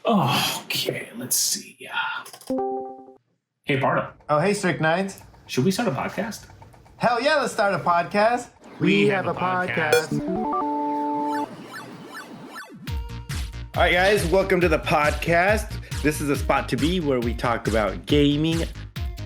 Okay, let's see. Hey, Pardo. Oh, hey, Strict Nines. Should we start a podcast? Hell yeah, let's start a podcast. We have a podcast. All right, guys, welcome to the podcast. This is a spot to be where we talk about gaming,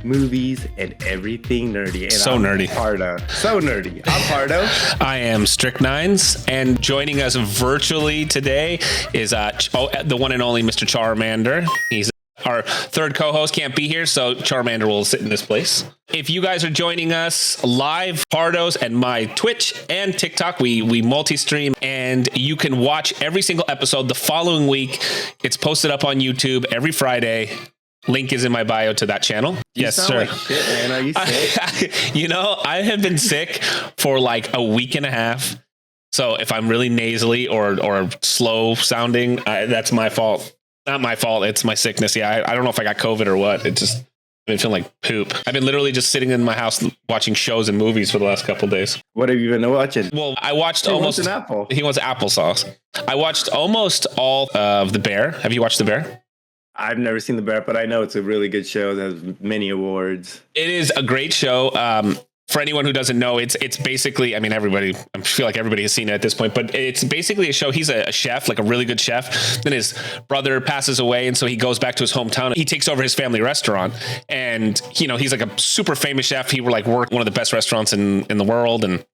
movies, and everything nerdy. And So I'm nerdy. Pardo. So nerdy. I'm Pardo. I am Strict Nines, and joining us virtually today is the one and only Mr. Charmander. He's our third co-host, can't be here, so Charmander will sit in this place. If you guys are joining us live, Pardo's and my Twitch and TikTok, we multi-stream, and you can watch every single episode the following week. It's posted up on YouTube every Friday. Link is in my bio to that channel. You sound like shit, man. Are you sick? I have been sick for like a week and a half. So if I'm really nasally or slow sounding, that's my fault. Not my fault. It's my sickness. Yeah, I don't know if I got COVID or what. It just, I've been feeling like poop. I've been literally just sitting in my house watching shows and movies for the last couple of days. What have you been watching? Well, I watched He almost... wants an apple. He wants applesauce. I watched almost all of The Bear. Have you watched The Bear? I've never seen The Bear, but I know it's a really good show that has many awards. It is a great show. For anyone who doesn't know, it's basically, I feel like everybody has seen it at this point, but it's basically a show. He's a chef, like a really good chef. Then his brother passes away, and so he goes back to his hometown. He takes over his family restaurant, and he's like a super famous chef. He worked one of the best restaurants in the world, and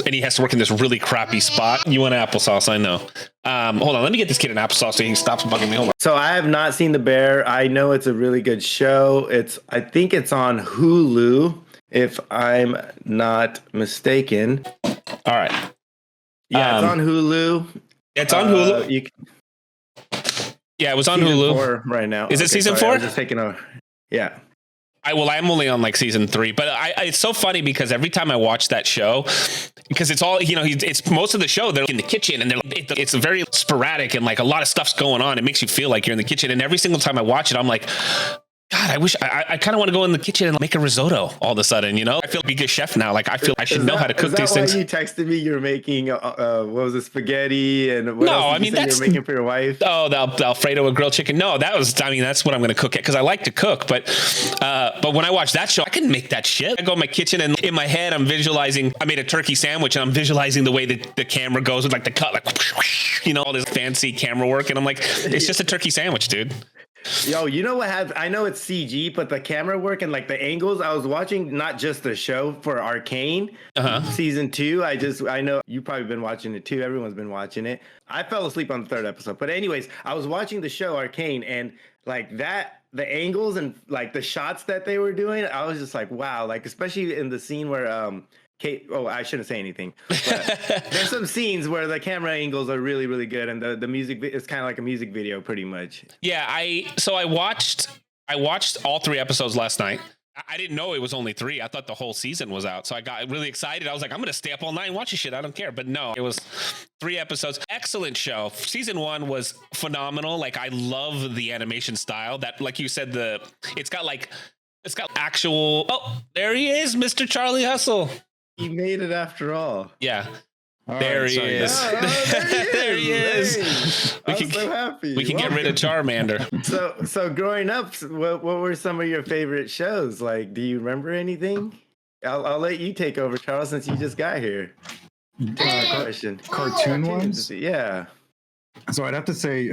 he has to work in this really crappy spot. You want applesauce, I know. Hold on, let me get this kid an applesauce so he stops bugging me. Hold on. So I have not seen The Bear. I know it's a really good show. I think it's on Hulu, if I'm not mistaken. All right. Yeah, it's on Hulu. It's on Hulu. Yeah, it was on season Hulu 4 right now. Is it season sorry, 4? I was just taking a. Yeah. I'm only on like season 3, but it's so funny because every time I watch that show, because it's all, it's most of the show, they're in the kitchen and it's very sporadic and like a lot of stuff's going on. It makes you feel like you're in the kitchen. And every single time I watch it, I'm like, God, I wish I kind of want to go in the kitchen and make a risotto all of a sudden, I feel like a good chef now. Like I feel I should know how to cook these things. Is that why you texted me you're making, what was it, spaghetti and what No, else did you say you're making for your wife? Oh, the Alfredo with grilled chicken. No, that's what I'm going to cook it because I like to cook. But when I watch that show, I can make that shit. I go in my kitchen and in my head, I'm visualizing, I made a turkey sandwich and I'm visualizing the way that the camera goes with like the cut, like, all this fancy camera work. And I'm like, it's just a turkey sandwich, dude. Yo, you know what happened? I know it's CG, but the camera work and like the angles, I was watching not just the show for Arcane season 2. I know you've probably been watching it too. Everyone's been watching it. I fell asleep on the 3rd episode. But anyways, I was watching the show Arcane and like that, the angles and like the shots that they were doing, I was just like, wow. Like, especially in the scene where, Kate, I shouldn't say anything, but there's some scenes where the camera angles are really, really good. And the music is kind of like a music video pretty much. Yeah. I watched all 3 episodes last night. I didn't know it was only 3. I thought the whole season was out. So I got really excited. I was like, I'm going to stay up all night and watch this shit. I don't care. But no, it was 3 episodes. Excellent show. Season 1 was phenomenal. Like I love the animation style that, like you said, it's got actual, oh, there he is, Mr. Charlie Hustle. He made it after all. Yeah. All there, right, he there he is. Hey, I'm so happy. We can get rid of Charmander. So growing up, what were some of your favorite shows? Like, do you remember anything? I'll let you take over, Charles, since you just got here. Question. Cartoon ones? Yeah. So I'd have to say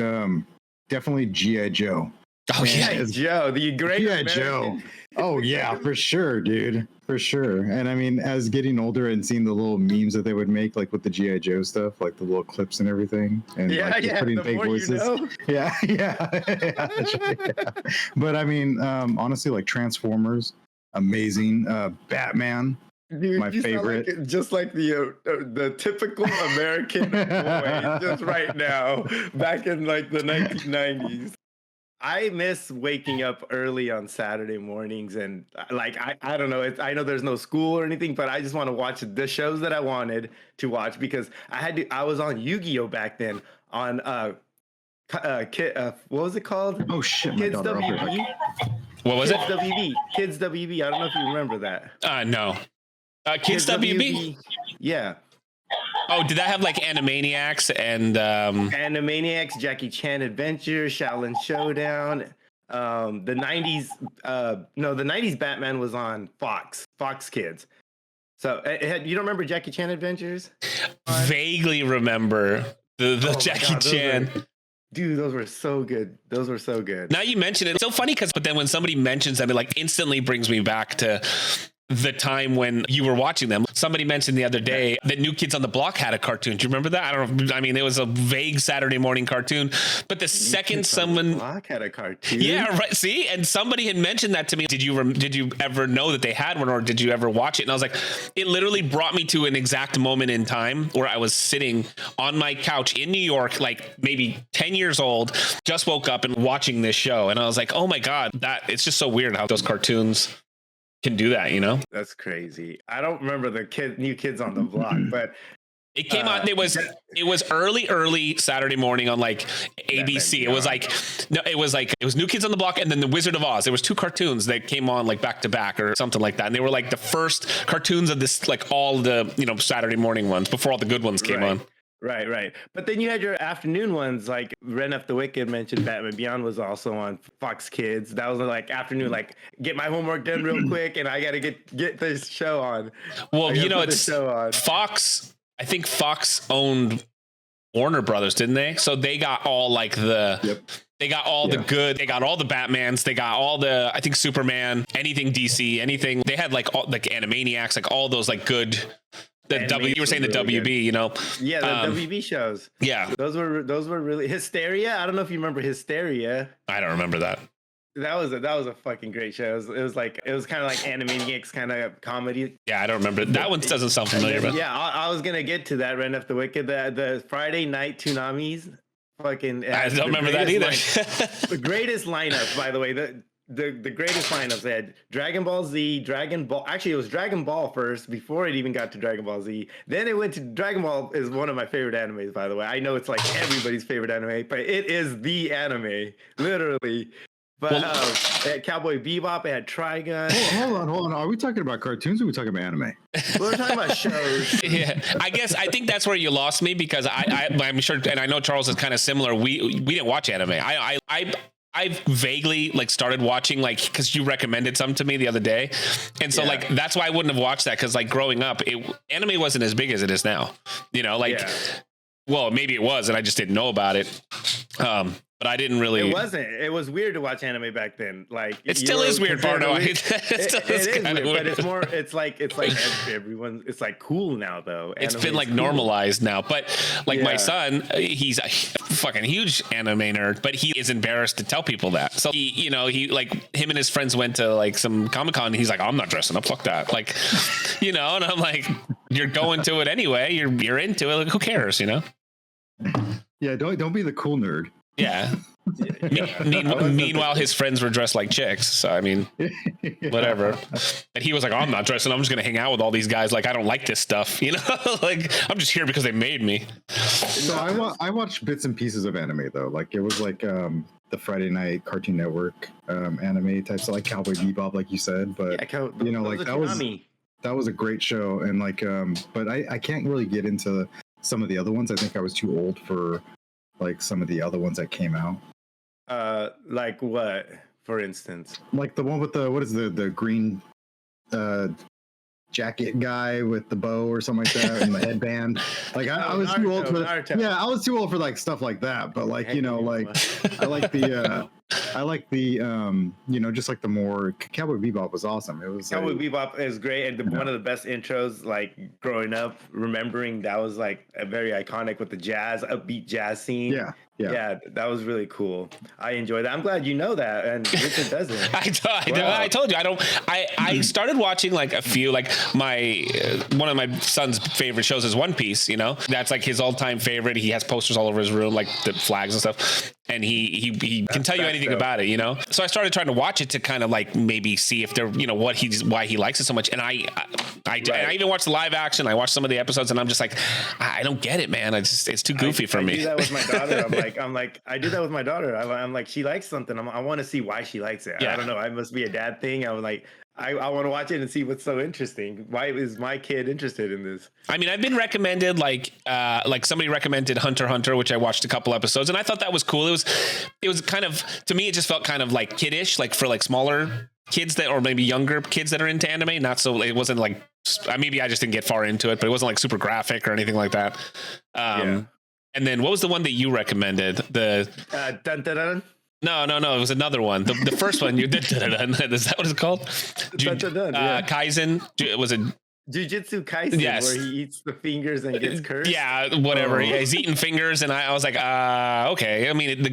definitely G.I. Joe. Oh, yeah. Joe, the great G.I. Joe. Oh, yeah, for sure, dude. For sure. And I mean, as getting older and seeing the little memes that they would make, like with the G.I. Joe stuff, like the little clips and everything. And like, putting fake voices. Yeah. But I mean, honestly, like Transformers, amazing. Batman. Dude, my favorite. Just like the typical American boy, just right now, back in like the 1990s. I miss waking up early on Saturday mornings and like I don't know. I know there's no school or anything, but I just want to watch the shows that I wanted to watch because I was on Yu-Gi-Oh back then on what was it called? Oh shit! Kids WB. What was Kids it? WB. Kids WB. I don't know if you remember that. No. Kids WB. Yeah. Oh, did that have like Animaniacs and Animaniacs, Jackie Chan Adventure, Shaolin Showdown. The 90s, no, the 90s Batman was on Fox Kids. So you don't remember Jackie Chan Adventures? Vaguely remember the Jackie Chan. Dude, those were so good. Those were so good. Now you mention it. It's so funny but then when somebody mentions them, it like instantly brings me back to the time when you were watching them. Somebody mentioned the other day that New Kids on the Block had a cartoon. Do you remember that? I don't know. I mean, it was a vague Saturday morning cartoon, but the second someone Block had a cartoon. Yeah, right. See, and somebody had mentioned that to me. Did you ever know that they had one, or did you ever watch it? And I was like, it literally brought me to an exact moment in time where I was sitting on my couch in New York, like maybe 10 years old, just woke up and watching this show. And I was like, oh my God, it's just so weird how those cartoons can do that, you know? That's crazy. I don't remember the New Kids on the Block, but it came out. It was early Saturday morning on like ABC. It was New Kids on the Block and then The Wizard of Oz. There was two cartoons that came on like back to back or something like that, and they were like the first cartoons of this, like all the Saturday morning ones before all the good ones came on. Right. But then you had your afternoon ones, like Ren F. the Wicked mentioned Batman Beyond was also on Fox Kids. That was like afternoon, like get my homework done real quick and I got to get this show on. Well, it's Fox. I think Fox owned Warner Brothers, didn't they? So they got all like they got all the good, they got all the Batmans, they got all the, I think Superman, anything DC, anything. They had like all like Animaniacs, like all those like good. You were saying the really WB, good. Yeah, the WB shows. Yeah. Those were really Hysteria. I don't know if you remember Hysteria. I don't remember that. That was a fucking great show. It was kind of like Animaniacs kind of comedy. Yeah, I don't remember. That one doesn't sound familiar. Then, yeah, I was gonna get to that. Ren F. the Wicked, the Friday night Tsunamis. Fucking. I don't remember that either. The greatest lineup, by the way. The greatest lineups. They had Dragon Ball Z, Dragon Ball. Actually, it was Dragon Ball first before it even got to Dragon Ball Z. Then it went to Dragon Ball. Is one of my favorite animes, by the way. I know it's like everybody's favorite anime, but it is the anime, literally. But it had Cowboy Bebop. It had Trigun. Hold on. Are we talking about cartoons or are we talking about anime? We're talking about shows. Yeah, I think that's where you lost me because I'm sure, and I know Charles is kind of similar. We didn't watch anime. I vaguely like started watching like because you recommended some to me the other day, and so like that's why I wouldn't have watched that because like growing up, anime wasn't as big as it is now. Well, maybe it was, and I just didn't know about it. But I didn't really. It wasn't. It was weird to watch anime back then. Like it still is weird, Bardo. It is weird, but it's more. It's like everyone. It's like cool now, though. It's been like normalized now. But like my son, he's a fucking huge anime nerd, but he is embarrassed to tell people that. So he like him and his friends went to like some Comic-Con. And he's like, I'm not dressing up. Fuck that. Like, and I'm like, you're going to it anyway. You're into it. Like, who cares? Yeah. Don't be the cool nerd. Yeah. Meanwhile, his friends were dressed like chicks. So, I mean, whatever. And he was like, I'm not dressing. I'm just going to hang out with all these guys. Like, I don't like this stuff. Like, I'm just here because they made me. So I watched bits and pieces of anime, though. Like, it was like the Friday night Cartoon Network anime types, like Cowboy Bebop, like you said. But, that was a great show. And, like, but I can't really get into some of the other ones. I think I was too old for like some of the other ones that came out. Like what, for instance? Like the one with the green jacket guy with the bow or something like that and the headband. Like I was too old for Naruto. Yeah, I was too old for like stuff like that. But like, I like the just like the more Cowboy Bebop was awesome. It was Cowboy Bebop is great and one of the best intros like growing up, remembering that was like a very iconic with the upbeat jazz scene. Yeah, that was really cool. I enjoyed that. I'm glad you know that, and Richard doesn't. I told you I don't. I started watching like a few. Like one of my son's favorite shows is One Piece. That's like his all-time favorite. He has posters all over his room, like the flags and stuff. And he can tell you anything about it. So I started trying to watch it to kind of like maybe see if there, why he likes it so much. And I even watched the live action. I watched some of the episodes, and I'm just like, I don't get it, man. It's too goofy for me. I do that with my daughter. I do that with my daughter. I'm like, she likes something. I want to see why she likes it. Yeah. I don't know. It must be a dad thing. I was like, I want to watch it and see what's so interesting. Why is my kid interested in this? I mean, I've been recommended like somebody recommended Hunter x Hunter, which I watched a couple episodes, and I thought that was cool. It was kind of, to me, it just felt kind of like kiddish, like for like smaller kids that, or maybe younger kids that are into anime. Not so, it wasn't like, maybe I just didn't get far into it, but it wasn't like super graphic or anything like that. And then what was the one that you recommended? The dun, dun, dun. No. It was another one. The first one you did. Is that what it's called? Kaizen. Was it Jujutsu Kaisen, yes, where he eats the fingers and gets cursed? Yeah, whatever. Yeah, he's eating fingers, and I was like, okay. I mean,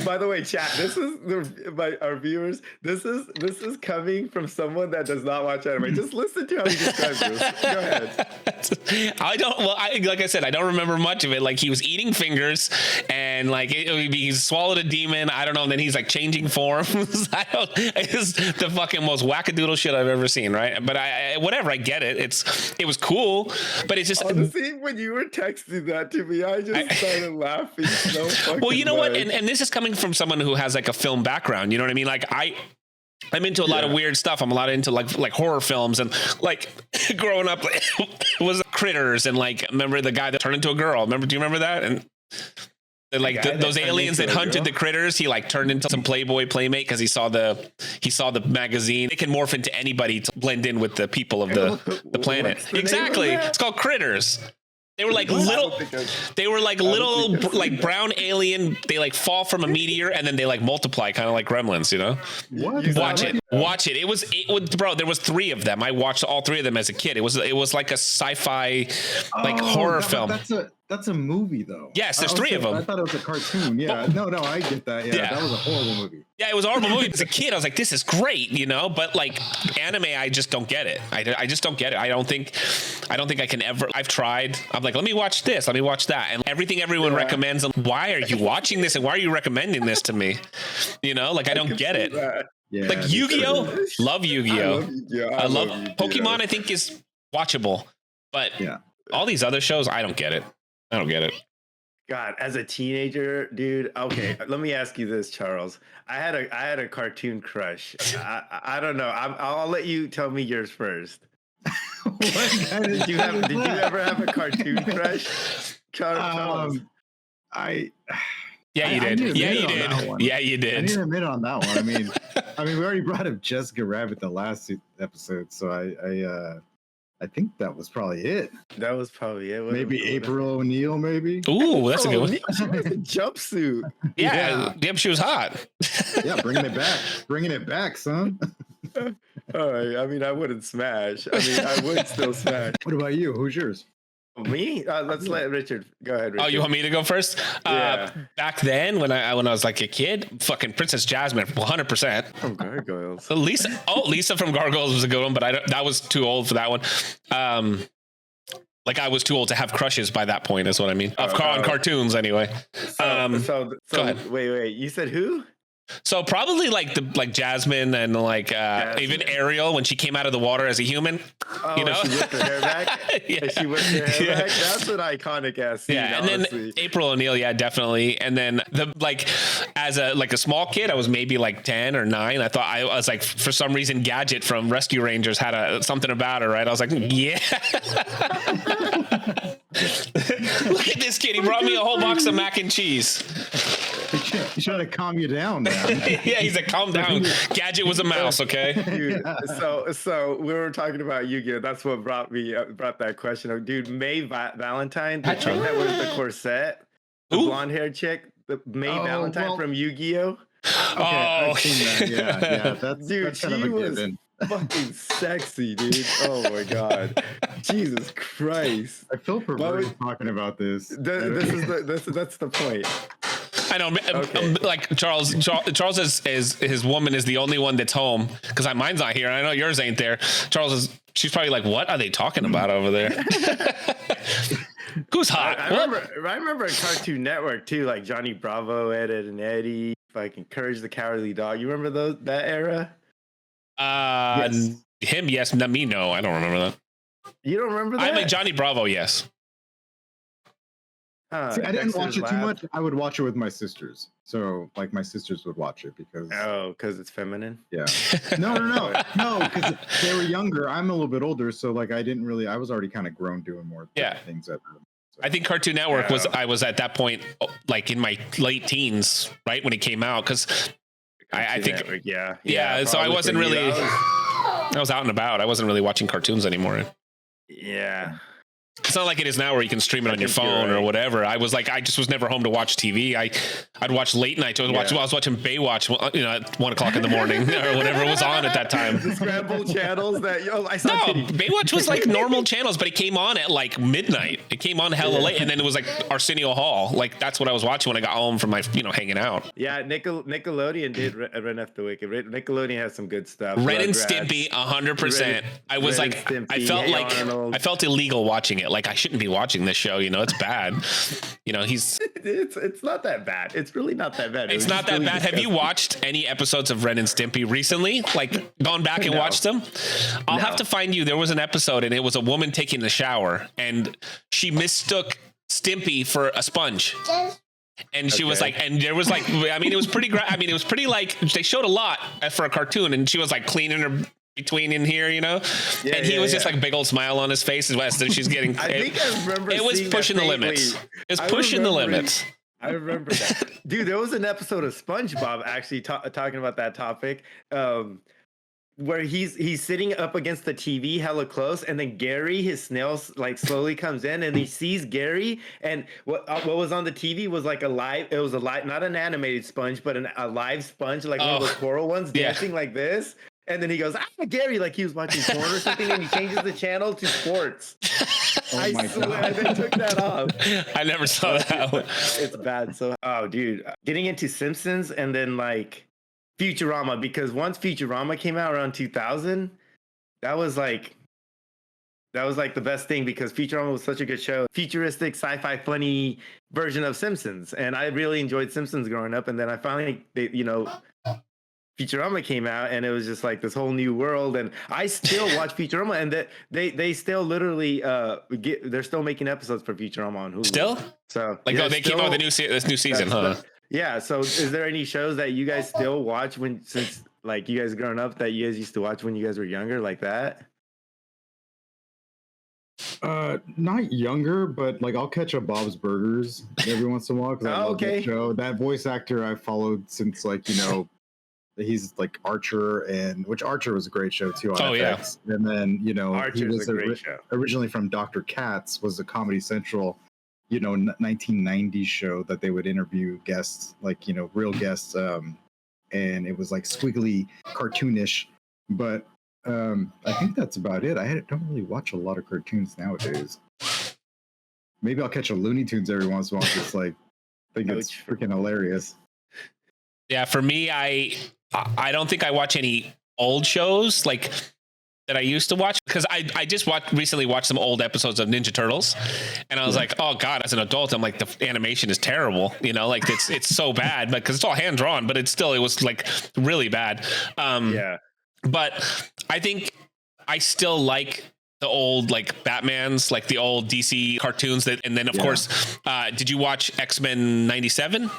by the way, chat, this is our viewers. This is coming from someone that does not watch anime. Just listen to how he describes this. Go ahead. Like I said, I don't remember much of it. Like, he was eating fingers, and like he swallowed a demon. I don't know. And then he's like changing forms. It's the fucking most wackadoodle shit I've ever seen. Right? But whatever. I get it. It was cool, but it's just, honestly, when you were texting that to me, I just started laughing so fucking well, you know much. what, and this is coming from someone who has like a film background, you know what I mean? Like I'm into a lot of weird stuff. I'm a lot into like horror films, and like growing up was Critters, and like remember the guy that turned into a girl? Do you remember that? And like those aliens that hunted the critters, he like turned into some Playboy playmate because he saw the magazine. They can morph into anybody to blend in with the people of the planet. Exactly. It's called Critters. They were like little like brown alien. They like fall from a meteor and then they like multiply, kind of like Gremlins, you know? What? Watch it. It was bro, there was 3 of them. I watched all 3 of them as a kid. It was like a sci-fi like horror film. That's a movie though. Yes, there's 3 of them. I thought it was a cartoon. Yeah. No, I get that. Yeah, that was a horrible movie. Yeah, it was a horrible movie. As a kid, I was like, this is great, you know? But like anime, I just don't get it. I just don't get it. I don't think I can ever. I've tried. I'm like, let me watch this. Let me watch that. And everything everyone recommends. Why are you watching this? And why are you recommending this to me? You know, like I don't get it. Yeah, like Yu-Gi-Oh! Love Yu-Gi-Oh! I love Pokemon. I think is watchable. But all these other shows, I don't get it. God, as a teenager, dude. Okay, let me ask you this, Charles. I had a cartoon crush. I don't know. I'll let you tell me yours first. Did you ever have a cartoon crush, Charles? Yeah, you did. Yeah, you did. I need to admit on that one. I mean, we already brought up Jessica Rabbit the last episode, so I think that was probably it. That was probably it. Maybe April O'Neil, maybe. Ooh, that's a good one. She was a jumpsuit. Yeah, she was hot. Yeah, bringing it back, son. All right. I mean, I wouldn't smash. I mean, I would still smash. What about you? Who's yours? Me? Let's let Richard go ahead. Richard. Oh, you want me to go first? Yeah. Back then, when I was like a kid, fucking Princess Jasmine, 100%. From Gargoyles. Lisa from Gargoyles was a good one, but that was too old for that one. Like I was too old to have crushes by that point. Is what I mean. On cartoons, anyway. So go ahead. Wait. You said who? So probably like Jasmine and like even Ariel when she came out of the water as a human. Oh, you know, she whipped her hair back. She whipped her hair back. That's an iconic ass scene. Yeah, and honestly. then April O'Neil, yeah, definitely. And then as a small kid, I was maybe like 10 or 9. I thought I was like, for some reason, Gadget from Rescue Rangers had something about her, right? I was like, yeah. Look at this kid. He brought me a whole box of mac and cheese. He's trying to calm you down, man. Yeah, he's like, calm down. Gadget was a mouse, okay? Dude, so we were talking about Yu-Gi-Oh! That's what brought that question up. Dude, May Valentine, the chick that was the corset, the blonde-haired chick, the May Valentine from Yu-Gi-Oh! Okay, I've seen that. Yeah. Dude, she was fucking sexy, dude. Oh my god, Jesus Christ! I feel perverted talking about this. That's the point. I know, like Charles is his woman is the only one that's home because mine's not here. And I know yours ain't there. She's probably like, what are they talking about over there? Who's hot? I remember Cartoon Network too, like Johnny Bravo, Ed and Eddie, like Courage the Cowardly Dog. You remember that era? Yes. Him, yes. Not me, no. I don't remember that. You don't remember that? I'm like Johnny Bravo, yes. See, I didn't watch it too much. I would watch it with my sisters. So, like, my sisters would watch it because because it's feminine. Yeah. No, because they were younger. I'm a little bit older, so like I didn't really. I was already kind of grown doing more things at them. So. I think Cartoon Network I was at that point like in my late teens, right when it came out, because I think Network, so I wasn't really. I was out and about. I wasn't really watching cartoons anymore. Yeah. It's not like it is now where you can stream it on your phone or whatever. I just was never home to watch TV. I'd watch late night. I was watching Baywatch, at 1 o'clock in the morning or whatever was on at that time. The scramble channels I saw. No, Baywatch was like normal channels, but it came on at like midnight. It came on hella late, and then it was like Arsenio Hall. Like that's what I was watching when I got home from my hanging out. Yeah, Nickelodeon did Ren After the Wicked. Nickelodeon has some good stuff. Ren and Stimpy, 100%. I was like, Stimpy, I felt illegal watching it. Like I shouldn't be watching this show. It's bad. It's not that bad. It's really not that bad. It's not that bad. Disgusting. Have you watched any episodes of Ren and Stimpy recently? Like gone back and watched them? I'll have to find you. There was an episode and it was a woman taking a shower and she mistook Stimpy for a sponge. And she was like, and there was like, it was pretty, it was pretty like, they showed a lot for a cartoon and she was like cleaning her between in here, and he was just like a big old smile on his face as she's getting. I think I remember. It was pushing the limits. It was pushing the limits. I remember that, dude. There was an episode of SpongeBob actually talking about that topic, where he's sitting up against the TV hella close, and then Gary, his snail, like slowly comes in, and he sees Gary, and what was on the TV was like it was a live, not an animated sponge, but a live sponge, like one of those coral ones, dancing like this. And then he goes, Gary, like he was watching porn or something, and he changes the channel to sports. I swear they took that off. I never saw that one. It's bad. So, dude, getting into Simpsons and then like Futurama, because once Futurama came out around 2000, that was like the best thing because Futurama was such a good show. Futuristic, sci-fi, funny version of Simpsons. And I really enjoyed Simpsons growing up. And then I finally, Futurama came out and it was just like this whole new world, and I still watch Futurama, and they still literally they're still making episodes for Futurama on Hulu. Still? So like they came out with this new season, huh? Yeah. So is there any shows that you guys still watch since like you guys growing up that you guys used to watch when you guys were younger like that? Not younger, but like I'll catch a Bob's Burgers every once in a while because I love that show. That voice actor I followed since he's like Archer, which Archer was a great show too on FX. Yeah. And then Archer's he was a great show. Originally from Dr. Katz, was a Comedy Central 1990s show that they would interview guests, like real guests, and it was like squiggly cartoonish, but I think that's about it. I don't really watch a lot of cartoons nowadays. Maybe I'll catch a Looney Tunes every once in a while. Just like think it's freaking hilarious. Yeah, for me, I don't think I watch any old shows like that I used to watch because I just recently watched some old episodes of Ninja Turtles, and I was like, oh god, as an adult, I'm like the animation is terrible, like it's so bad, because it's all hand drawn, but it was like really bad. But I think I still like the old like Batman's, like the old DC cartoons and then of course, did you watch X-Men 97?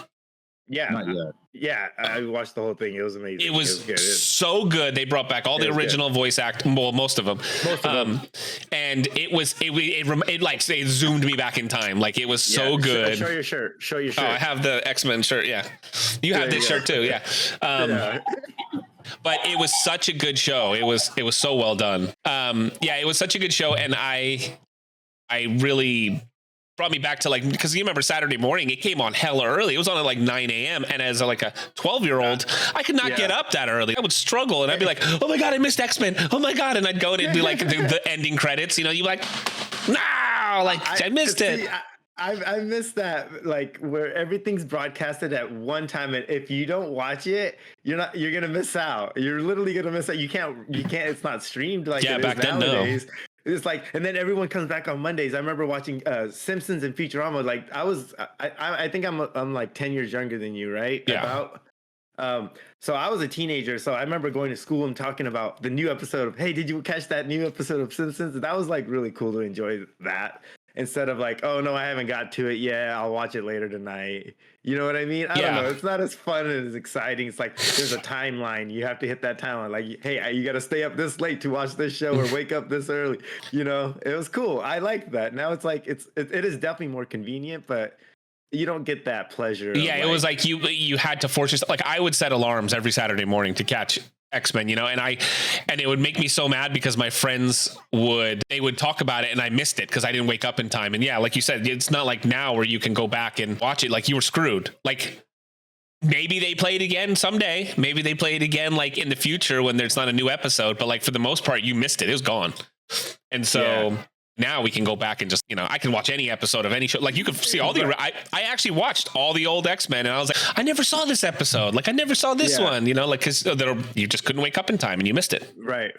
Yeah, not yet. Yeah, I watched the whole thing. It was amazing. It was good. So good. They brought back all the original voice actors, well, most of them. And it zoomed me back in time. Like it was so good. Show your shirt. Oh, I have the X-Men shirt. Yeah, you have this shirt too. Yeah. But it was such a good show. It was so well done. It was such a good show, and I really brought me back to like, because you remember Saturday morning, it came on hella early. It was on at like 9 a.m. And as like a 12-year-old, I could not get up that early. I would struggle and I'd be like, oh my God, I missed X-Men. Oh my God. And I'd go in and do like the ending credits. You like, no, I missed it. I missed that, like where everything's broadcasted at one time, and if you don't watch it, you're gonna miss out. You're literally gonna miss out. You can't. It's not streamed like it back is then. Nowadays. No. It's like, and then everyone comes back on Mondays. I remember watching Simpsons and Futurama. Like I think I'm like 10 years younger than you, right? Yeah. So I was a teenager. So I remember going to school and talking about the new episode of, hey, did you catch that new episode of Simpsons? And that was like really cool to enjoy that. instead of like, oh no, I haven't got to it yet, I'll watch it later tonight. You know what I mean? I don't know. It's not as fun and as exciting. It's like there's a timeline. You have to hit that timeline. Like, hey, you got to stay up this late to watch this show or wake up this early. You know, it was cool. I liked that. Now it's like it is definitely more convenient, but you don't get that pleasure. Yeah, it was like you had to force yourself. Like I would set alarms every Saturday morning to catch X-Men, you know, and it would make me so mad because my friends would talk about it and I missed it because I didn't wake up in time. And yeah, like you said, it's not like now where you can go back and watch it. Like you were screwed. Like maybe they play it again someday. Maybe they play it again like in the future when there's not a new episode. But like for the most part, you missed it. It was gone. And so now we can go back and just, you know, I can watch any episode of any show. Like you could see all the, I actually watched all the old X-Men and I was like, I never saw this episode. Like I never saw this one, you know, like, cause you just couldn't wake up in time and you missed it. Right.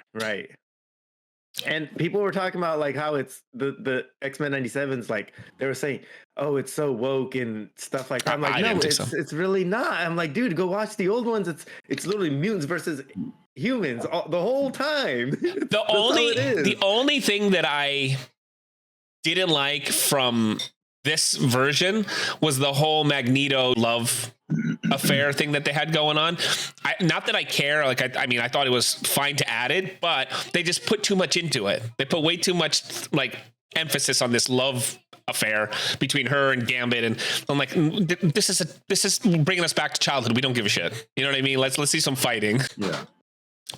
And people were talking about like how it's the X-Men 97's like, they were saying, oh, it's so woke and stuff like that. I'm like, no, it's really not. I'm like, dude, go watch the old ones. It's literally mutants versus humans the whole time. The only thing that I didn't like from this version was the whole Magneto love affair thing that they had going on. Not that I care. Like, I mean, I thought it was fine to add it, but they just put too much into it. They put way too much like emphasis on this love affair between her and Gambit, and I'm like, this is bringing us back to childhood. We don't give a shit. You know what I mean? Let's see some fighting. Yeah.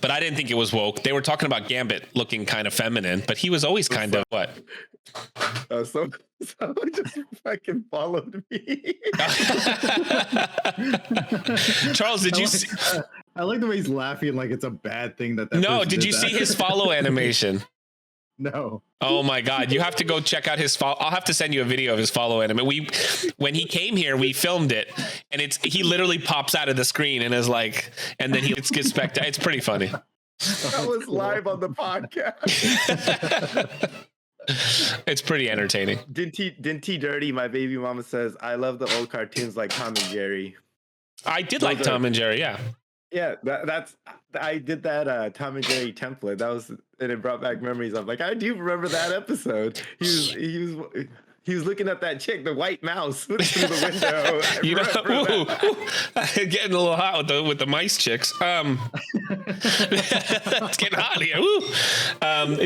But I didn't think it was woke. They were talking about Gambit looking kind of feminine, but he was always kind of what? So just fucking followed me. Charles, did you see? I like the way he's laughing like it's a bad thing that no, did you see his follow animation? No. Oh my God. You have to go check out his follow. I'll have to send you a video of his follow anime. When he came here, we filmed it and he literally pops out of the screen and is like, and then he gets back to, it's pretty funny. That was live on the podcast. It's pretty entertaining. Didn't T Dirty, my baby mama says, I love the old cartoons like Tom and Jerry. I did like Tom and Jerry. Yeah. Yeah, I did that Tom and Jerry template. That was, and it brought back memories. I'm like, I do remember that episode. He was looking at that chick, the white mouse, through the window. You know, getting a little hot with the mice chicks. It's getting hot here.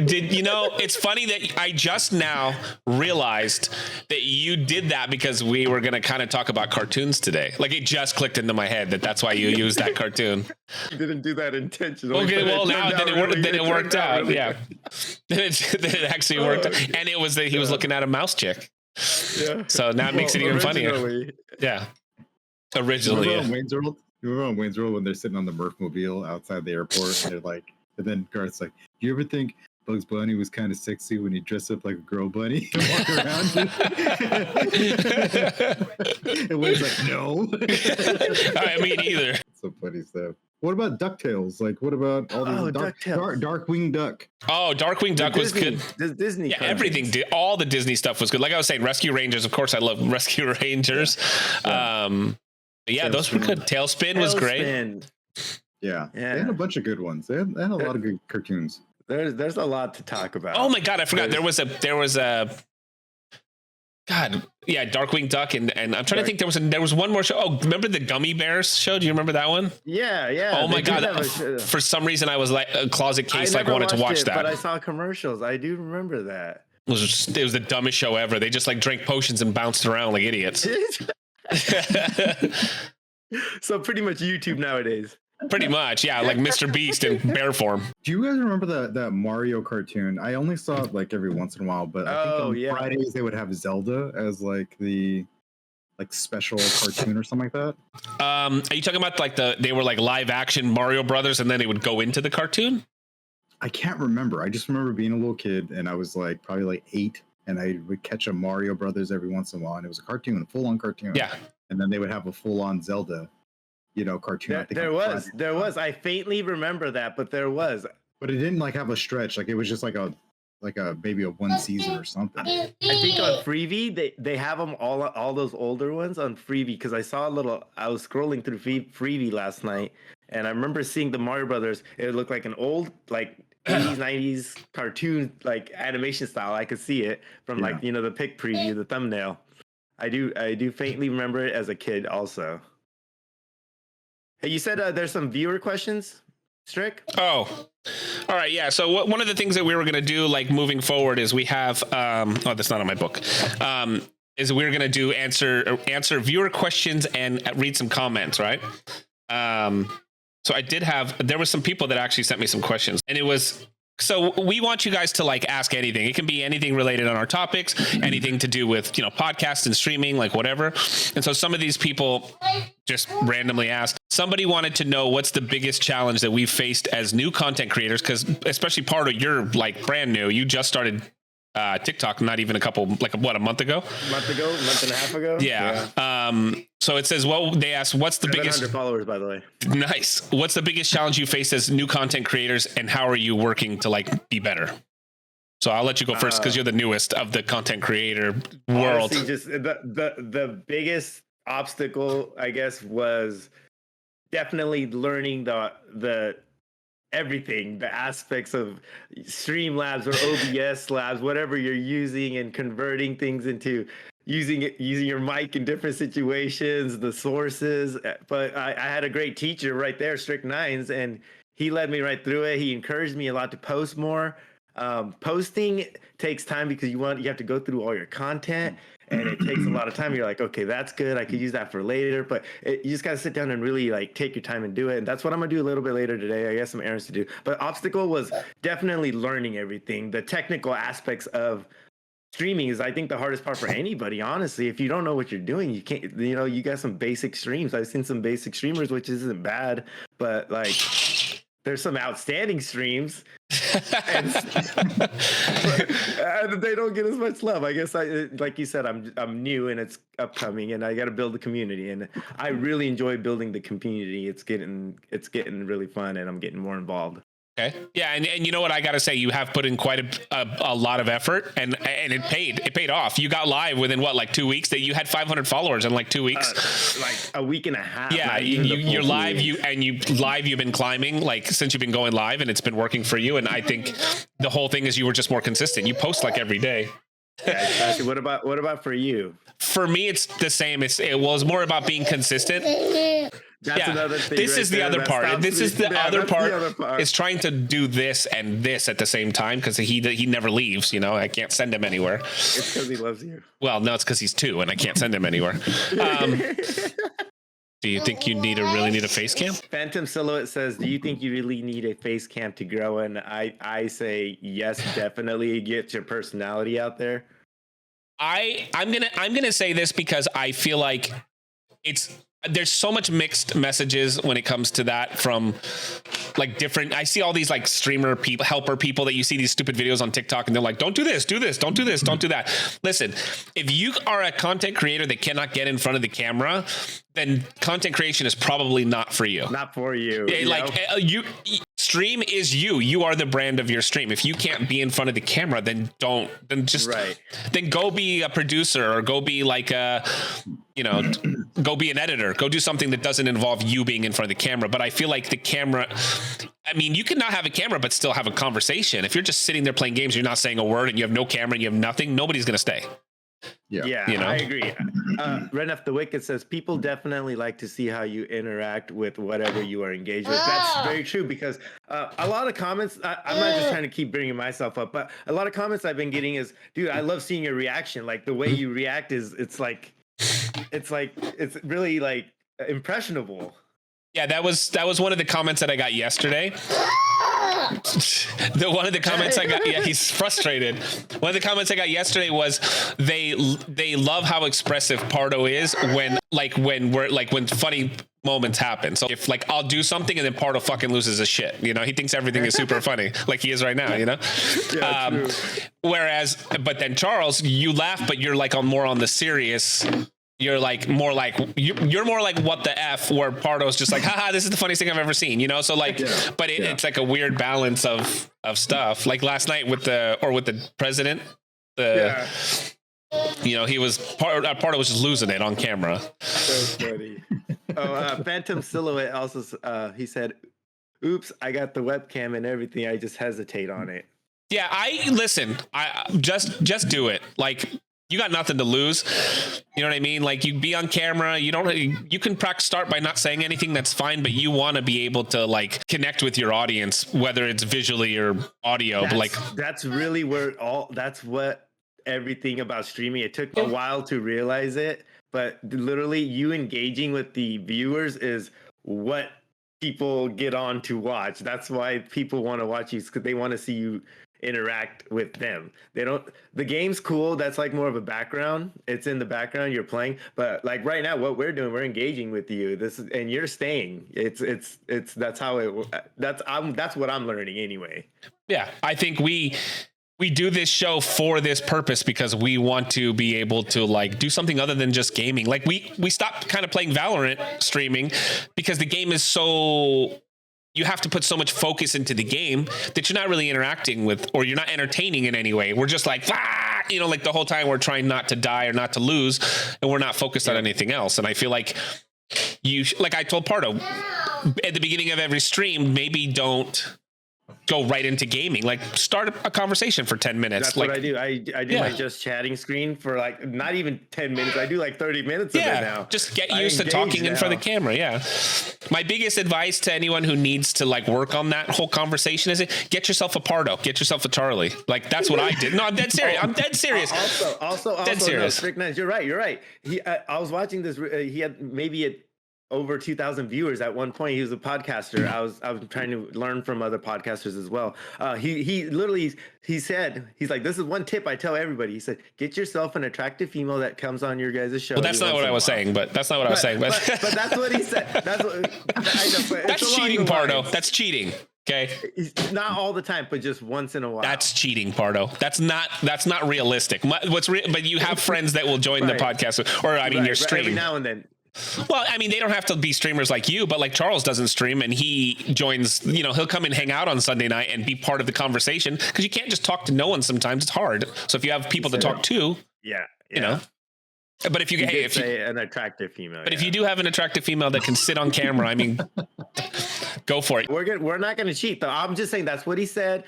Did you know? It's funny that I just now realized that you did that because we were going to kind of talk about cartoons today. Like it just clicked into my head that's why you used that cartoon. You didn't do that intentionally. Okay, well now then it worked out. Really yeah, then it actually worked out, and it was that he was looking at a mouse chick. Yeah. So now it makes it even funnier. Yeah. Originally. You remember on Wayne's World when they're sitting on the Murph-mobile outside the airport and they're like, and then Garth's like, do you ever think Bugs Bunny was kind of sexy when he dressed up like a girl bunny and walked around? And Wayne's like, no. I mean, either. So funny stuff. What about DuckTales? Like, what about all these Darkwing Duck? Oh, Darkwing Duck was good. Disney. Yeah, everything. All the Disney stuff was good. Like I was saying, Rescue Rangers. Of course, I love Rescue Rangers. Yeah, those were good. Tailspin was great. Yeah. They had a bunch of good ones. They had a lot of good cartoons. There's a lot to talk about. Oh my God, I forgot. There was a. God, yeah, Darkwing Duck, and I'm trying to think. There was one more show. Oh, remember the Gummy Bears show? Do you remember that one? Yeah. Oh my God! For some reason, I was like a closet case, like wanted to watch that. But I saw commercials. I do remember that. It was the dumbest show ever. They just like drank potions and bounced around like idiots. So pretty much YouTube nowadays. Pretty much, yeah, like Mr. Beast in bear form. Do you guys remember that Mario cartoon? I only saw it like every once in a while, but I think on Fridays they would have Zelda as like the special cartoon or something like that. Are you talking about like they were like live action Mario Brothers and then they would go into the cartoon? I can't remember. I just remember being a little kid and I was like probably like 8 and I would catch a Mario Brothers every once in a while and it was a cartoon, a full-on cartoon. Yeah. And then they would have a full-on Zelda, cartoon. There was. I faintly remember that, but there was. But it didn't like have a stretch. Like it was just like a maybe a one season or something. I think on Freevee they have them all those older ones on Freevee because I was scrolling through Freevee last night and I remember seeing the Mario Brothers. It looked like an old 80s, 90s cartoon like animation style. I could see it from like the pic preview, the thumbnail. I do faintly remember it as a kid also. Hey, you said there's some viewer questions, Strick? Oh, all right. Yeah. So one of the things that we were going to do, like moving forward, is we have, that's not on my book. Is we're going to do answer viewer questions and read some comments. Right. So there was some people that actually sent me some questions, and it was, so we want you guys to like ask anything. It can be anything related on our topics, anything to do with, podcasts and streaming, like whatever. And so some of these people just randomly asked. Somebody wanted to know what's the biggest challenge that we've faced as new content creators, because especially Pardo, you're like brand new. You just started TikTok, not even a month ago? Month and a half ago. Yeah. So it says, well, they asked, what's the biggest 700 followers, by the way. Nice. What's the biggest challenge you face as new content creators, and how are you working to like be better? So I'll let you go first, because you're the newest of the content creator world. Honestly, just the biggest obstacle, I guess, was definitely learning the everything, the aspects of Streamlabs or OBS labs, whatever you're using, and converting things into using your mic in different situations, the sources. But I had a great teacher right there, Strict Nines, and he led me right through it. He encouraged me a lot to post more. Posting takes time because you have to go through all your content, and it takes a lot of time. You're like, okay, that's good, I could use that for later, but you just got to sit down and really like take your time and do it. And that's what I'm gonna do a little bit later today. I got some errands to do, but obstacle was definitely learning everything. The technical aspects of streaming is, I think, the hardest part for anybody, honestly. If you don't know what you're doing, you can't, you got some basic streams. I've seen some basic streamers, which isn't bad, but like there's some outstanding streams and they don't get as much love. I guess like you said, I'm new and it's upcoming, and I got to build the community, and I really enjoy building the community. It's getting really fun, and I'm getting more involved. Okay. Yeah, and you know what, I gotta say, you have put in quite a lot of effort, and it paid off. You got live within like 2 weeks. That you had 500 followers in like 2 weeks, like a week and a half. Yeah, you're live. You've been climbing like since you've been going live, and it's been working for you. And I think the whole thing is you were just more consistent. You post like every day. Yeah, exactly. What about for you? For me, it's the same. It was more about being consistent. That's another thing. This is the other part. This is the other part. It's trying to do this and this at the same time, because he never leaves. I can't send him anywhere. It's because he loves you. Well, no, it's because he's 2 and I can't send him anywhere. Do you think you really need a face cam? Phantom Silhouette says, do you think you really need a face cam to grow? And I say yes, definitely. Get your personality out there. I'm gonna say this because I feel like there's so much mixed messages when it comes to that from like different. I see all these like streamer people, helper people that you see these stupid videos on TikTok, and they're like, don't do this, do this, don't do this, don't do that. Listen, if you are a content creator that cannot get in front of the camera, then content creation is probably not for you. Not for you. Stream is you. You are the brand of your stream. If you can't be in front of the camera, then go be a producer, or go be like go be an editor. Go do something that doesn't involve you being in front of the camera. But I feel like the camera, I mean, you can not have a camera but still have a conversation. If you're just sitting there playing games, you're not saying a word, and you have no camera and you have nothing, nobody's going to stay. Yeah, I agree. Renef the Wicked says, people definitely like to see how you interact with whatever you are engaged with. That's very true, because a lot of comments, I'm not just trying to keep bringing myself up, but a lot of comments I've been getting is, dude, I love seeing your reaction. Like the way you react it's really like impressionable. Yeah, that was one of the comments that I got yesterday. One of the comments I got, he's frustrated. One of the comments I got yesterday was they love how expressive Pardo is when funny moments happen. So if like I'll do something and then Pardo fucking loses his shit, he thinks everything is super funny, like he is right now, Yeah, true. Whereas, but then Charles, you laugh, but you're like more on the serious. You're like more like you're more like what the F, where Pardo's just like, haha, this is the funniest thing I've ever seen, so like, but it's like a weird balance of stuff. Like last night with the president, he was Pardo was just losing it on camera. So funny. Phantom Silhouette also he said, oops, I got the webcam and everything. I just hesitate on it. Yeah, I just do it. Like, you got nothing to lose. You know what I mean? Like, you be on camera. You can start by not saying anything. That's fine. But you want to be able to like connect with your audience, whether it's visually or audio. That's really where that's what everything about streaming. It took a while to realize it, but literally you engaging with the viewers is what people get on to watch. That's why people want to watch you, because they want to see you interact with them. The game's cool, that's like more of a background. It's in the background, you're playing, but like right now what we're doing, we're engaging with you, and you're staying. That's what I'm learning anyway. Yeah, I think we do this show for this purpose, because we want to be able to like do something other than just gaming. Like we stopped kind of playing Valorant streaming because the game is so, you have to put so much focus into the game that you're not really interacting with, or you're not entertaining in any way. We're just like, like the whole time we're trying not to die or not to lose, and we're not focused on anything else. And I feel like like I told Pardo at the beginning of every stream, maybe don't go right into gaming. Like, start a conversation for 10 minutes. That's what I do. I do my just chatting screen for like not even 10 minutes. I do like 30 minutes of it now. Just get used to talking in front of the camera. Yeah. My biggest advice to anyone who needs to like work on that whole conversation is get yourself a Pardo, get yourself a Charlie. Like, that's what I did. No, I'm dead serious. I'm dead serious. Also, dead serious. No, Strict9, you're right. I was watching this. He had maybe over 2,000 viewers at one point. He was a podcaster. I was trying to learn from other podcasters as well. He literally said, he's like, this is one tip I tell everybody. He said, get yourself an attractive female that comes on your guys' show. Well, that's not what I was saying, but that's not what I was saying. But that's what he said. That's cheating, Pardo. That's cheating. Okay. Not all the time, but just once in a while. That's cheating, Pardo. That's not realistic. But you have friends that will join the podcast, or your stream every now and then. Well, I mean, they don't have to be streamers like you, but like Charles doesn't stream, and he joins, he'll come and hang out on Sunday night and be part of the conversation, because you can't just talk to no one sometimes. It's hard. So if you have people to talk to, but if you an attractive female, but if you do have an attractive female that can sit on camera, I mean, go for it. We're not going to cheat, though. I'm just saying that's what he said.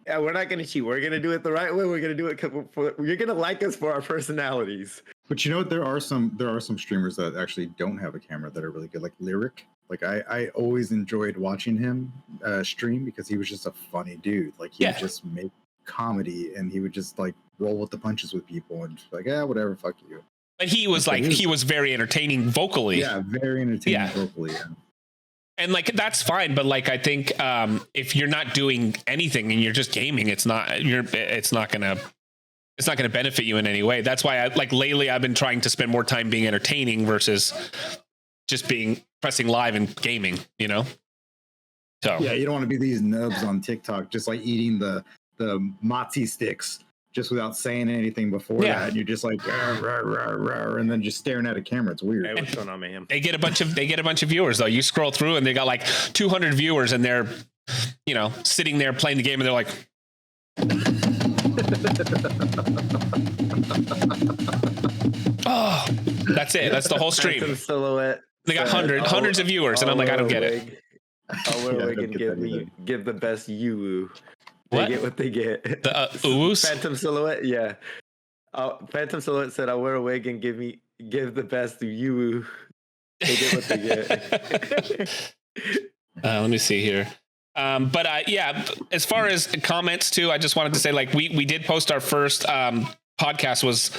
We're not going to cheat. We're going to do it the right way. We're going to do it you're going to like us for our personalities. But there are some streamers that actually don't have a camera that are really good, like Lyric. Like I always enjoyed watching him stream, because he was just a funny dude. Like he would just make comedy, and he would just like roll with the punches with people, and just like, whatever, fuck you. But he was he was very entertaining vocally. Yeah, very entertaining vocally. Yeah. And like, that's fine, but like, I think if you're not doing anything and you're just gaming, it's not gonna benefit you in any way. That's why lately I've been trying to spend more time being entertaining versus just pressing live and gaming, So yeah, you don't want to be these nubs on TikTok just like eating the mozzie sticks just without saying anything before that, and you're just like and then just staring at a camera. It's weird. Hey, what's going on, man? They get a bunch of viewers though. You scroll through and they got like 200 viewers, and they're sitting there playing the game, and they're like, oh, that's it. That's the whole stream. Silhouette. They got hundreds of viewers, and I'm like, I don't get it. I'll wear a wig and give the best you. What? They get what they get. The ooze? Phantom Silhouette, yeah. Phantom Silhouette said, "I'll wear a wig and give the best you." They get what they get. Let me see here. But as far as comments too, I just wanted to say, like, we did post our first podcast was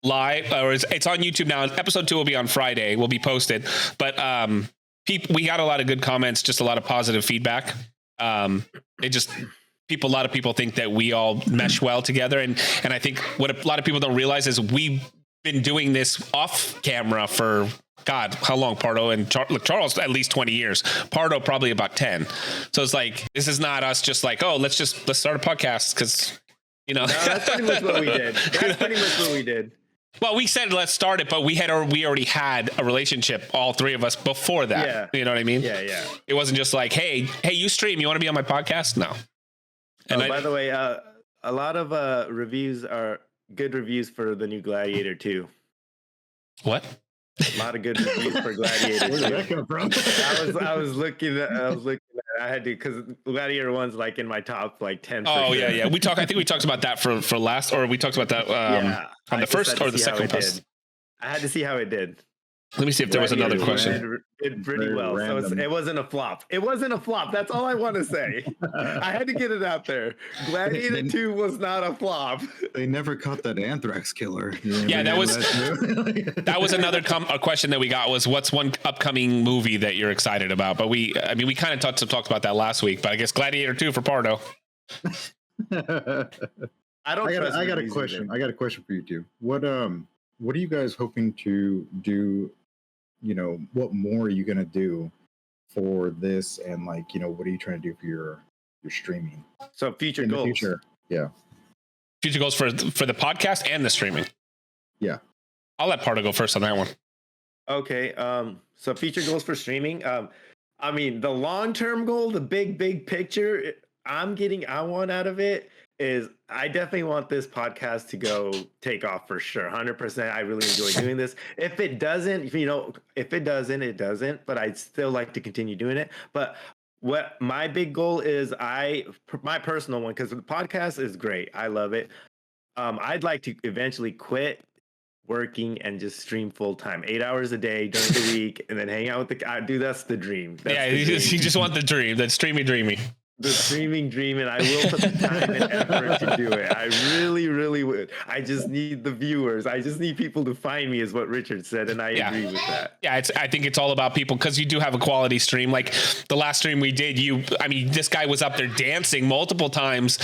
live, or it's on YouTube now. Episode 2 will be on Friday. Will be posted. But we got a lot of good comments, just a lot of positive feedback. A lot of people think that we all mesh well together, and I think what a lot of people don't realize is we've been doing this off camera for God, how long? Pardo and Charles at least 20 years. Pardo probably about 10. So it's like, this is not us just like, let's start a podcast because No, that's pretty much what we did. Well, we said let's start it, but we already had a relationship, all three of us, before that. Yeah. You know what I mean? Yeah. It wasn't just like, hey, you stream, you want to be on my podcast? No. And by the way, a lot of reviews are good reviews for the new Gladiator 2. What? A lot of good reviews for Gladiator 2. Where did that come from? I was looking at I had to because Gladiator 1's like in my top like 10. Oh yeah, yeah. I think we talked about that for last, or we talked about that on the first or the second post. I had to see how it did. Let me see if there was another question. It did pretty well. So it wasn't a flop. It wasn't a flop. That's all I want to say. I had to get it out there. Gladiator 2 was not a flop. They never caught that anthrax killer. Yeah, that was another question that we got was what's one upcoming movie that you're excited about? But we kind of talked about that last week. But I guess Gladiator 2 for Pardo. I got a question. I got a question for you two. What are you guys hoping to do? You know, what more are you gonna do for this? And like, you know, what are you trying to do for your streaming? So future goals. Future, yeah. Future goals for the podcast and the streaming. Yeah. I'll let Pardo go first on that one. Okay. So future goals for streaming. I mean, the long-term goal, the big picture I want out of it is I definitely want this podcast to go take off for sure. 100%. I really enjoy doing this. If it doesn't, it doesn't, but I'd still like to continue doing it. But what my big goal is, my personal one, because the podcast is great. I love it. I'd like to eventually quit working and just stream full time, 8 hours a day during the week, and then hang out with that's the dream. You just want the dream, that dreamy. The streaming dream, and I will put the time and effort to do it. I really would. I just need the viewers. I just need people to find me, is what Richard said, and I agree with that. Yeah, I think it's all about people, because you do have a quality stream. Like the last stream we did, this guy was up there dancing multiple times.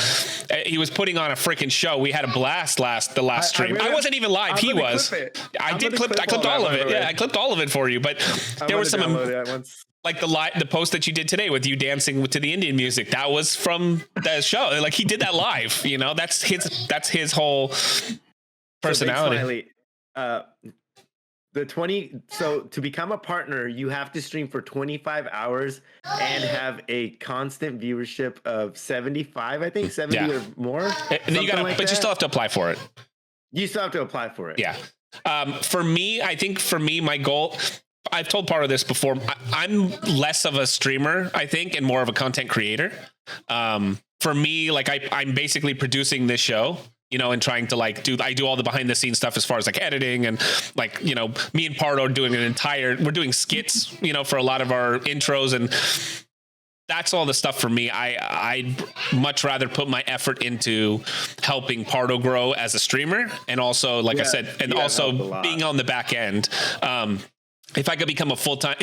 He was putting on a freaking show. We had a blast the last stream. I wasn't even live. He was. I clipped all of it. Yeah, I clipped all of it for you. But there was some. Like the post that you did today with you dancing to the Indian music, that was from the show. Like he did that live, you know, that's his whole personality. So to become a partner, you have to stream for 25 hours and have a constant viewership of 75, I think 70 or more. And then you still have to apply for it. You still have to apply for it. Yeah. For me, my goal, I've told part of this before. I'm less of a streamer, I think, and more of a content creator. For me, like I'm basically producing this show, you know, and trying to I do all the behind the scenes stuff as far as like editing, and like, you know, me and Pardo are doing we're doing skits, you know, for a lot of our intros, and that's all the stuff for me. I'd much rather put my effort into helping Pardo grow as a streamer, and also, like I said, and also being on the back end. If I could become a full-time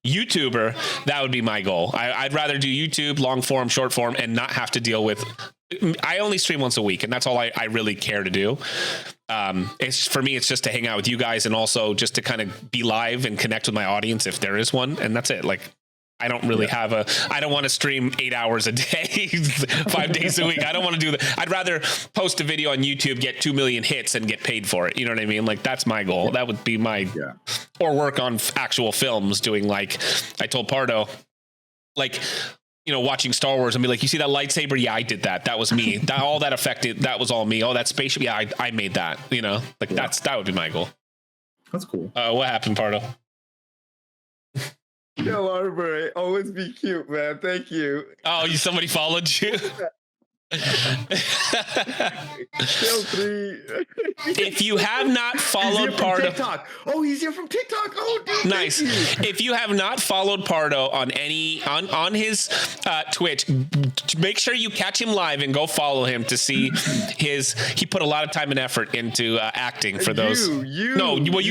YouTuber, that would be my goal. I'd rather do YouTube, long form, short form, and not have to deal with. I only stream once a week, and that's all I really care to do. For me, it's just to hang out with you guys, and also just to kind of be live and connect with my audience if there is one, and that's it. Like, I don't really I don't want to stream 8 hours a day, 5 days a week. I don't want to do that. I'd rather post a video on YouTube, get 2 million hits, and get paid for it. You know what I mean? Like, that's my goal. That would be or work on actual films, doing, like, I told Pardo, like, you know, watching Star Wars and be like, you see that lightsaber? Yeah, I did that. That was me. All that affected, that was all me. Oh, that spaceship? Yeah, I made that. You know, like that would be my goal. That's cool. What happened, Pardo? Yo, Arbor, always be cute, man. Thank you. Oh, somebody followed you? If you have not followed Pardo, he's here from TikTok. Oh, dude, nice. If you have not followed Pardo on his Twitch, make sure you catch him live and go follow him to see he put a lot of time and effort into acting for those. You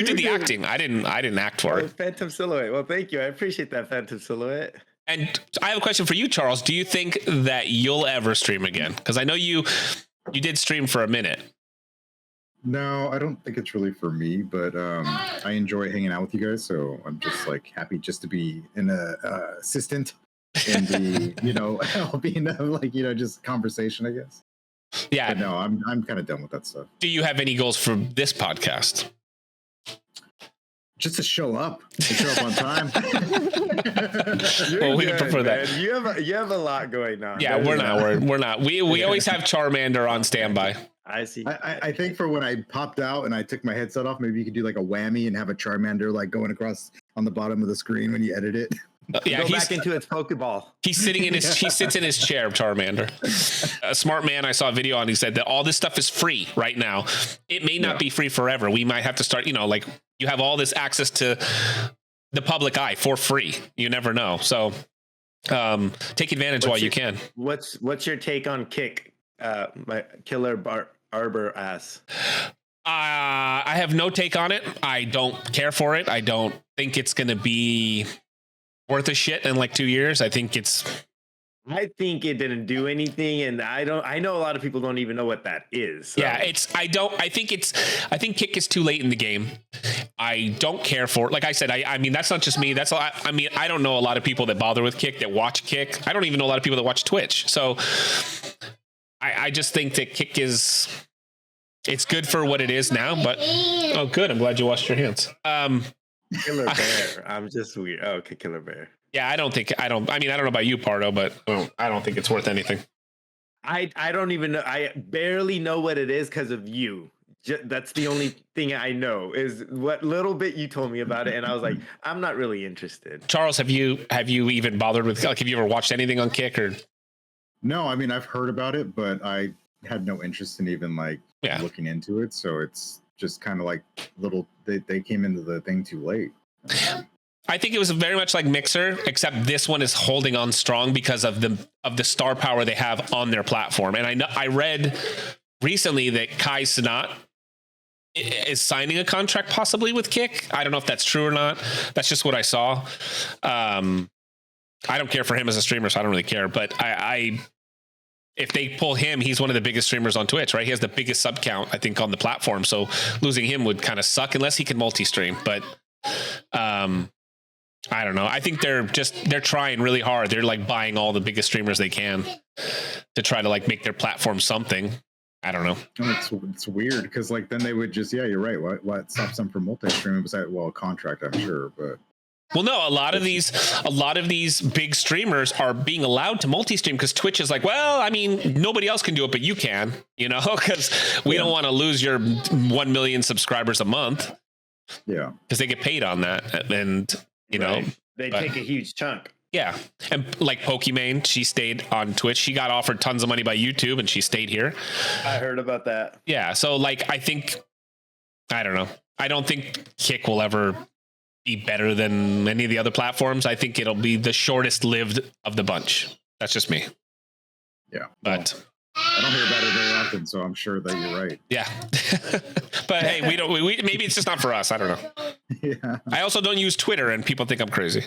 did the acting. I didn't act for it. Phantom Silhouette. Well, thank you. I appreciate that, Phantom Silhouette. And I have a question for you, Charles. Do you think that you'll ever stream again? Because I know you did stream for a minute. No, I don't think it's really for me, but I enjoy hanging out with you guys, so I'm just like happy just to be an assistant in the, you know, helping like, you know, just conversation, I guess. Yeah. But no, I'm kind of done with that stuff. Do you have any goals for this podcast? Just to show up on time. Well, we prefer that. You have a lot going on. Yeah, we're not. We always have Charmander on standby. I see. I think for when I popped out and I took my headset off, maybe you could do like a whammy and have a Charmander like going across on the bottom of the screen when you edit it. Yeah, go back into its Pokeball. He's sitting in his he sits in his chair, Charmander. A smart man I saw a video on, he said that all this stuff is free right now. It may not be free forever. We might have to start, like you have all this access to the public eye for free. You never know. So take advantage while you can. What's your take on Kick? My Killer Arbor ass. I have no take on it. I don't care for it. I don't think it's going to be worth a shit in like 2 years. I think it didn't do anything, and I know a lot of people don't even know what that is. So. Yeah, I think Kick is too late in the game. I don't care for it. Like I said, I mean that's not just me. That's I don't know a lot of people that bother with Kick, that watch Kick. I don't even know a lot of people that watch Twitch. So I just think that Kick it's good for what it is now, but oh good. I'm glad you washed your hands. Killer Bear. I'm just weird. Oh, okay, Killer Bear. Yeah, I don't know about you, Pardo, but I don't think it's worth anything. I don't even know. I barely know what it is because of you. That's the only thing I know is what little bit you told me about it, and I was like, I'm not really interested. Charles, have you even bothered with, like, have you ever watched anything on Kick or? No, I mean I've heard about it, but I had no interest in even looking into it. So it's just kind of like they came into the thing too late. I think it was very much like Mixer, except this one is holding on strong because of the star power they have on their platform. And I read recently that Kai Cenat is signing a contract possibly with Kick. I don't know if that's true or not. That's just what I saw. I don't care for him as a streamer, so I don't really care. But if they pull him, he's one of the biggest streamers on Twitch, right? He has the biggest sub count, I think, on the platform. So losing him would kind of suck unless he can multi-stream. But I don't know. I think they're trying really hard. They're like buying all the biggest streamers they can to try to like make their platform something. I don't know. It's weird because like then they would just, yeah, you're right. What stops them from multi-streaming besides, well, contract, I'm sure, but. Well, no, a lot of these big streamers are being allowed to multi-stream because Twitch is like, well, I mean, nobody else can do it, but you can, because we don't want to lose your 1 million subscribers a month. Yeah, because they get paid on that, and they take a huge chunk. Yeah, and like Pokimane, she stayed on Twitch. She got offered tons of money by YouTube, and she stayed here. I heard about that. Yeah, so like I don't know. I don't think Kick will ever be better than any of the other platforms. I think it'll be the shortest lived of the bunch. That's just me. Yeah. But I don't hear about it very often, so I'm sure that you're right. Yeah. But hey, we maybe it's just not for us. I don't know. Yeah. I also don't use Twitter and people think I'm crazy.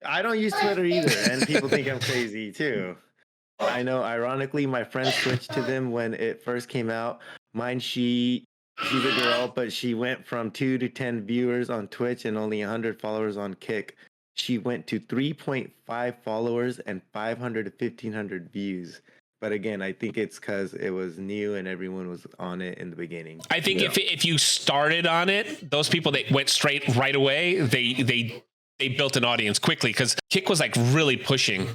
I don't use Twitter either, and people think I'm crazy too. I know, ironically, my friend switched to them when it first came out. She's a girl, but she went from 2 to 10 viewers on Twitch and only 100 followers on Kick. She went to 3.5 followers and 500 to 1,500 views. But again, I think it's because it was new and everyone was on it in the beginning. I think if you started on it, those people that went straight right away, they built an audience quickly because Kick was like really pushing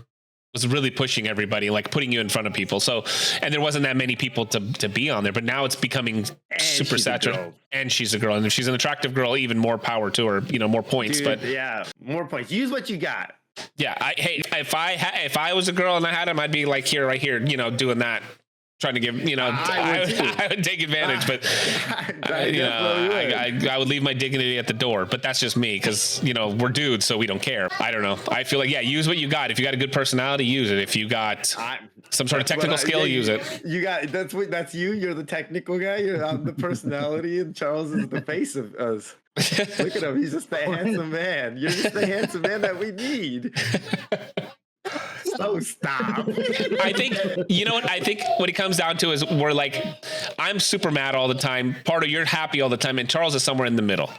everybody, like putting you in front of people. So, and there wasn't that many people to be on there, but now it's becoming super saturated. And she's a girl, and if she's an attractive girl, even more power to her. More points. Dude, but yeah, more points. Use what you got. Yeah, if I was a girl and I had him, I'd be like right here, doing that. Trying to give, I would take advantage, but I would leave my dignity at the door. But that's just me because, we're dudes, so we don't care. I don't know. I feel like, use what you got. If you got a good personality, use it. If you got some sort of technical skill, use it. You got that's you. You're the technical guy. You're the personality, and Charles is the face of us. Look at him. He's just the handsome man. You're just the handsome man that we need. So stop. I think, I think what it comes down to is we're like, I'm super mad all the time. Pardo, you're happy all the time. And Charles is somewhere in the middle.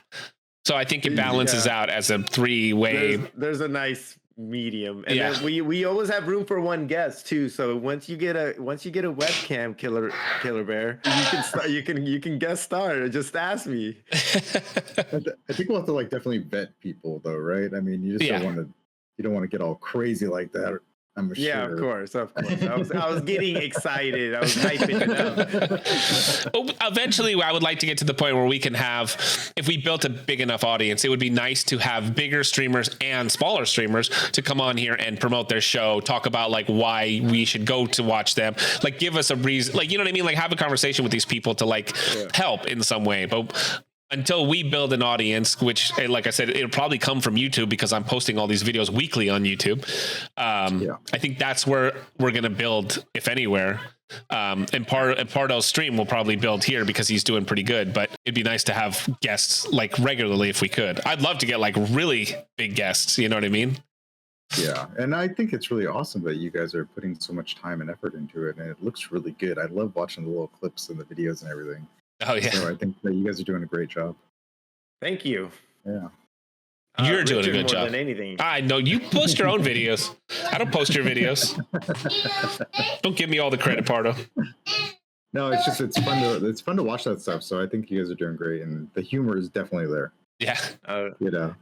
So I think it balances out as a three-way. There's a nice medium. And then we always have room for one guest too. So once you get a webcam, Killer Bear, you can guest star. Just ask me. I think we'll have to definitely vet people though, right? I mean, you just don't want to get all crazy like that. I'm sure. Yeah, of course. I was getting excited. I was hyping it up. Eventually, I would like to get to the point where we can have, if we built a big enough audience, it would be nice to have bigger streamers and smaller streamers to come on here and promote their show, talk about like why we should go to watch them, like give us a reason, like, you know what I mean? Like have a conversation with these people to like help in some way. But until we build an audience, which, like I said, it'll probably come from YouTube because I'm posting all these videos weekly on YouTube. I think that's where we're going to build, if anywhere. And Pardo's stream will probably build here because he's doing pretty good. But it'd be nice to have guests like regularly if we could. I'd love to get like really big guests. You know what I mean? Yeah, and I think it's really awesome that you guys are putting so much time and effort into it, and it looks really good. I love watching the little clips and the videos and everything. Oh yeah, so I think that you guys are doing a great job. Thank you. Yeah, you're doing a good job. Than anything. I know you post your own videos. I don't post your videos. Don't give me all the credit, Pardo. No, it's fun to watch that stuff. So I think you guys are doing great, and the humor is definitely there. Yeah, you know.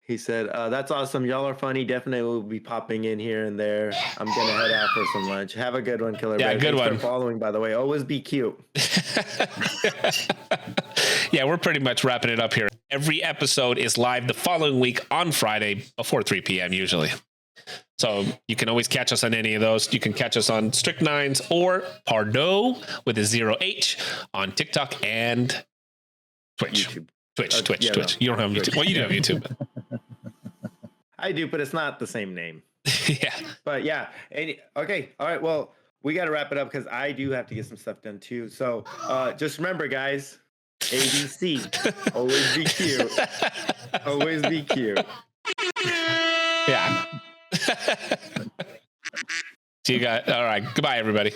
He said, "That's awesome. Y'all are funny. Definitely will be popping in here and there. I'm gonna head out for some lunch. Have a good one, Killer Bear. Yeah, good one. For following, by the way. Always be cute." Yeah, we're pretty much wrapping it up here. Every episode is live the following week on Friday before 3 p.m. usually. So you can always catch us on any of those. You can catch us on Strict Nines or Pardo with a 0H on TikTok and Twitch. YouTube. Twitch. No. You don't have YouTube. Well, you do have YouTube. I do, but it's not the same name. Yeah. But yeah. Okay. All right. Well, we got to wrap it up because I do have to get some stuff done too. So just remember, guys, ABC. Always be cute. Always be cute. Yeah. See you guys. All right. Goodbye, everybody.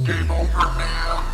Game over, man.